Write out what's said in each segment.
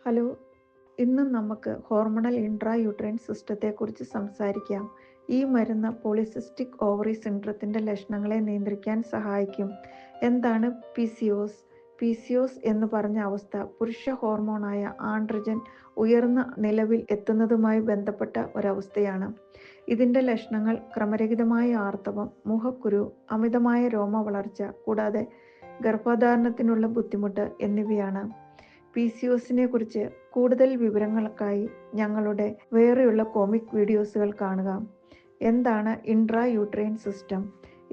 Hello, ഇന്ന് നമുക്ക് ഹോർമണൽ intrauterine സിസ്റ്റത്തെക്കുറിച്ച് സംസാരിക്കാം. ഈ മരുന്ന് പോളിസിസ്റ്റിക് ഓവറി സിൻഡ്രത്തിൻ്റെ ലക്ഷണങ്ങളെ നിയന്ത്രിക്കാൻ സഹായിക്കും. എന്താണ് PCOS? PCOS എന്ന് പറഞ്ഞ അവസ്ഥ പുരുഷ ഹോർമോണായ ആൻഡ്രജൻ ഉയർന്ന നിലവിൽ എത്തുന്നതുമായി ബന്ധപ്പെട്ട ഒരവസ്ഥയാണ്. ഇതിൻ്റെ ലക്ഷണങ്ങൾ ക്രമരഹിതമായ ആർത്തവം, മുഖക്കുരു, അമിതമായ രോമവളർച്ച, കൂടാതെ ഗർഭധാരണത്തിനുള്ള ബുദ്ധിമുട്ട് എന്നിവയാണ്. PCOSനെ കുറിച്ച് കൂടുതൽ വിവരങ്ങൾക്കായി ഞങ്ങളുടെ വേറെയുള്ള കോമിക് വീഡിയോസുകൾ കാണുക. എന്താണ് ഇൻട്രായൂട്രൈൻ സിസ്റ്റം?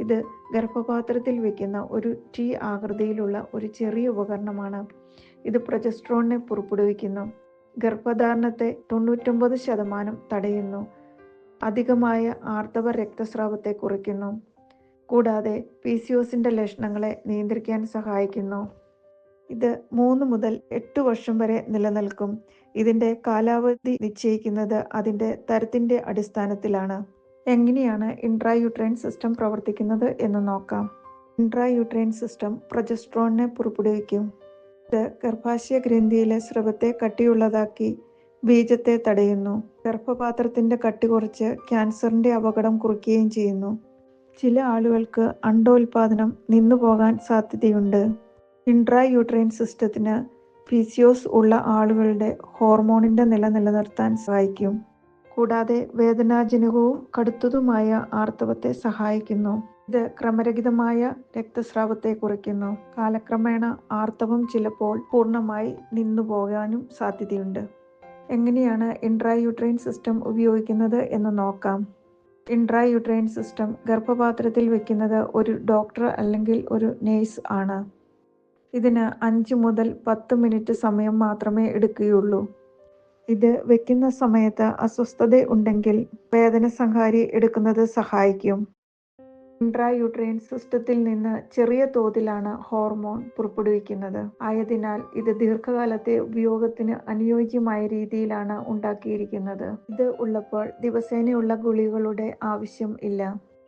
ഇത് ഗർഭപാത്രത്തിൽ വയ്ക്കുന്ന ഒരു T ആകൃതിയിലുള്ള ഒരു ചെറിയ ഉപകരണമാണ്. ഇത് പ്രൊജസ്ട്രോണിനെ പുറപ്പെടുവിക്കുന്നു, ഗർഭധാരണത്തെ 99% തടയുന്നു, അധികമായ ആർത്തവ രക്തസ്രാവത്തെ കുറയ്ക്കുന്നു, കൂടാതെ PCOSന്റെ ലക്ഷണങ്ങളെ നിയന്ത്രിക്കാൻ സഹായിക്കുന്നു. ഇത് 3 മുതൽ 8 വർഷം വരെ നിലനിൽക്കും. ഇതിൻ്റെ കാലാവധി നിശ്ചയിക്കുന്നത് അതിൻ്റെ തരത്തിൻ്റെ അടിസ്ഥാനത്തിലാണ്. എങ്ങനെയാണ് ഇൻട്രായൂട്രൈൻ സിസ്റ്റം പ്രവർത്തിക്കുന്നത് എന്ന് നോക്കാം. ഇൻട്രായൂട്രൈൻ സിസ്റ്റം പ്രൊജസ്ട്രോണിനെ പുറപ്പെടുവിക്കും. ഇത് ഗർഭാശയ ഗ്രന്ഥിയിലെ സ്രവത്തെ കട്ടിയുള്ളതാക്കി ബീജത്തെ തടയുന്നു. ഗർഭപാത്രത്തിൻ്റെ കട്ടി കുറച്ച് ക്യാൻസറിൻ്റെ അപകടം കുറയ്ക്കുകയും ചെയ്യുന്നു. ചില ആളുകൾക്ക് അണ്ഡോൽപാദനം നിന്നുപോകാൻ സാധ്യതയുണ്ട്. ഇൻട്രായൂട്രൈൻ സിസ്റ്റത്തിന് PCOS ഉള്ള ആളുകളുടെ ഹോർമോണിൻ്റെ നില നിലനിർത്താൻ സഹായിക്കും. കൂടാതെ വേദനാജനകവും കടുത്തതുമായ ആർത്തവത്തെ സഹായിക്കുന്നു. ഇത് ക്രമരഹിതമായ രക്തസ്രാവത്തെ കുറയ്ക്കുന്നു. കാലക്രമേണ ആർത്തവം ചിലപ്പോൾ പൂർണ്ണമായി നിന്നുപോകാനും സാധ്യതയുണ്ട്. എങ്ങനെയാണ് ഇൻട്രായൂട്രൈൻ സിസ്റ്റം ഉപയോഗിക്കുന്നത് എന്ന് നോക്കാം. ഇൻട്രായൂട്രൈൻ സിസ്റ്റം ഗർഭപാത്രത്തിൽ വയ്ക്കുന്നത് ഒരു ഡോക്ടർ അല്ലെങ്കിൽ ഒരു നേഴ്സ് ആണ്. ഇതിന് 5 മുതൽ 10 മിനിറ്റ് സമയം മാത്രമേ എടുക്കുകയുള്ളൂ. ഇത് വയ്ക്കുന്ന സമയത്ത് അസ്വസ്ഥത ഉണ്ടെങ്കിൽ വേദനസംഹാരി എടുക്കുന്നത് സഹായിക്കും. ഇൻട്രായൂട്രൈൻ സിസ്റ്റത്തിൽ നിന്ന് ചെറിയ തോതിലാണ് ഹോർമോൺ പുറപ്പെടുവിക്കുന്നത്. ആയതിനാൽ ഇത് ദീർഘകാലത്തെ ഉപയോഗത്തിന് അനുയോജ്യമായ രീതിയിലാണ് ഉണ്ടാക്കിയിരിക്കുന്നത്. ഇത് ഉള്ളപ്പോൾ ദിവസേനയുള്ള ഗുളികകളുടെ ആവശ്യം ഇല്ല.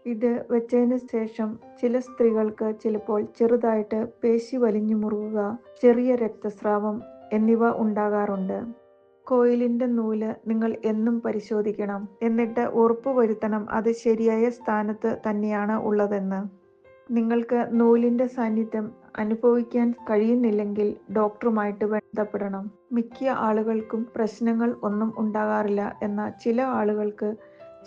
ഇത് വെച്ചതിന് ശേഷം ചില സ്ത്രീകൾക്ക് ചിലപ്പോൾ ചെറുതായിട്ട് പേശി വലിഞ്ഞു മുറുകുക, ചെറിയ രക്തസ്രാവം എന്നിവ ഉണ്ടാകാറുണ്ട്. കോയിലിൻ്റെ നൂല് നിങ്ങൾ എന്നും പരിശോധിക്കണം. എന്നിട്ട് ഉറപ്പുവരുത്തണം അത് ശരിയായ സ്ഥാനത്ത് തന്നെയാണ് ഉള്ളതെന്ന്. നിങ്ങൾക്ക് നൂലിൻ്റെ സാന്നിധ്യം അനുഭവിക്കാൻ കഴിയുന്നില്ലെങ്കിൽ ഡോക്ടറുമായിട്ട് ബന്ധപ്പെടണം. മിക്ക ആളുകൾക്കും പ്രശ്നങ്ങൾ ഒന്നും ഉണ്ടാകാറില്ല, എന്നാൽ ചില ആളുകൾക്ക്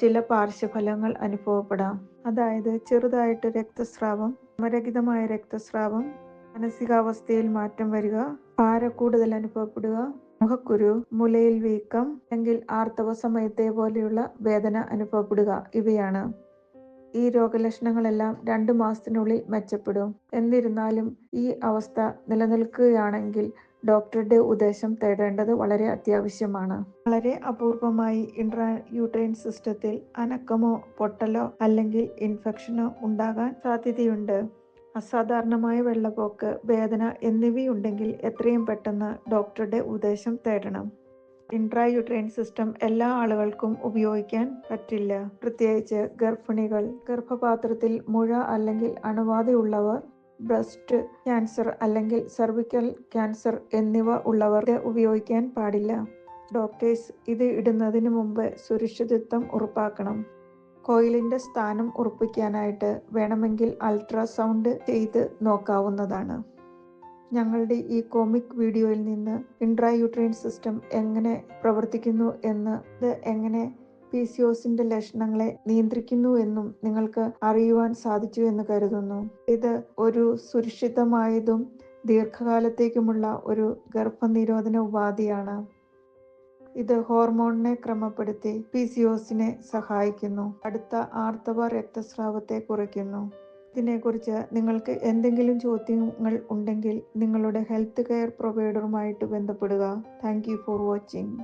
ചില പാർശ്വഫലങ്ങൾ അനുഭവപ്പെടാം. അതായത് ചെറുതായിട്ട് രക്തസ്രാവം, ക്രമരഹിതമായ രക്തസ്രാവം, മാനസികാവസ്ഥയിൽ മാറ്റം വരിക, ഭാരക്കൂടുതൽ അനുഭവപ്പെടുക, മുഖക്കുരു, മുലയിൽ വീക്കം, അല്ലെങ്കിൽ ആർത്തവ സമയത്തെ പോലെയുള്ള വേദന അനുഭവപ്പെടുക ഇവയാണ്. ഈ രോഗലക്ഷണങ്ങളെല്ലാം 2 മാസത്തിനുള്ളിൽ മെച്ചപ്പെടും. എന്നിരുന്നാലും ഈ അവസ്ഥ നിലനിൽക്കുകയാണെങ്കിൽ ഡോക്ടറുടെ ഉപദേശം തേടേണ്ടത് വളരെ അത്യാവശ്യമാണ്. വളരെ അപൂർവമായി ഇൻട്രായൂട്രൈൻ സിസ്റ്റത്തിൽ അനക്കമോ പൊട്ടലോ അല്ലെങ്കിൽ ഇൻഫെക്ഷനോ ഉണ്ടാകാൻ സാധ്യതയുണ്ട്. അസാധാരണമായ വെള്ളപ്പോക്ക്, വേദന എന്നിവയുണ്ടെങ്കിൽ എത്രയും പെട്ടെന്ന് ഡോക്ടറുടെ ഉപദേശം തേടണം. ഇൻട്രായൂട്രൈൻ സിസ്റ്റം എല്ലാ ആളുകൾക്കും ഉപയോഗിക്കാൻ പറ്റില്ല. പ്രത്യേകിച്ച് ഗർഭിണികൾ, ഗർഭപാത്രത്തിൽ മുഴ അല്ലെങ്കിൽ അണുബാധയുള്ളവർ, ബ്രസ്റ്റ് ക്യാൻസർ അല്ലെങ്കിൽ സെർവിക്കൽ ക്യാൻസർ എന്നിവ ഉള്ളവർ ഇത് ഉപയോഗിക്കാൻ പാടില്ല. ഡോക്ടേഴ്സ് ഇത് ഇടുന്നതിന് മുമ്പ് സുരക്ഷിതത്വം ഉറപ്പാക്കണം. കോയിലിൻ്റെ സ്ഥാനം ഉറപ്പിക്കാനായിട്ട് വേണമെങ്കിൽ അൾട്രാസൗണ്ട് ചെയ്ത് നോക്കാവുന്നതാണ്. ഞങ്ങളുടെ ഈ കോമിക് വീഡിയോയിൽ നിന്ന് ഇൻട്രായൂട്രൈൻ സിസ്റ്റം എങ്ങനെ പ്രവർത്തിക്കുന്നു എന്ന്, ഇത് എങ്ങനെ PCOSന്റെ ലക്ഷണങ്ങളെ നിയന്ത്രിക്കുന്നു എന്നും നിങ്ങൾക്ക് അറിയുവാൻ സാധിച്ചു എന്ന് കരുതുന്നു. ഇത് ഒരു സുരക്ഷിതമായതും ദീർഘകാലത്തേക്കുമുള്ള ഒരു ഗർഭനിരോധന ഉപാധിയാണ്. ഇത് ഹോർമോണിനെ ക്രമപ്പെടുത്തി PCOSനെ സഹായിക്കുന്നു. അടുത്ത ആർത്തവ രക്തസ്രാവത്തെ കുറയ്ക്കുന്നു. ഇതിനെക്കുറിച്ച് നിങ്ങൾക്ക് എന്തെങ്കിലും ചോദ്യങ്ങൾ ഉണ്ടെങ്കിൽ നിങ്ങളുടെ ഹെൽത്ത് കെയർ പ്രൊവൈഡറുമായിട്ട് ബന്ധപ്പെടുക. Thank you for watching.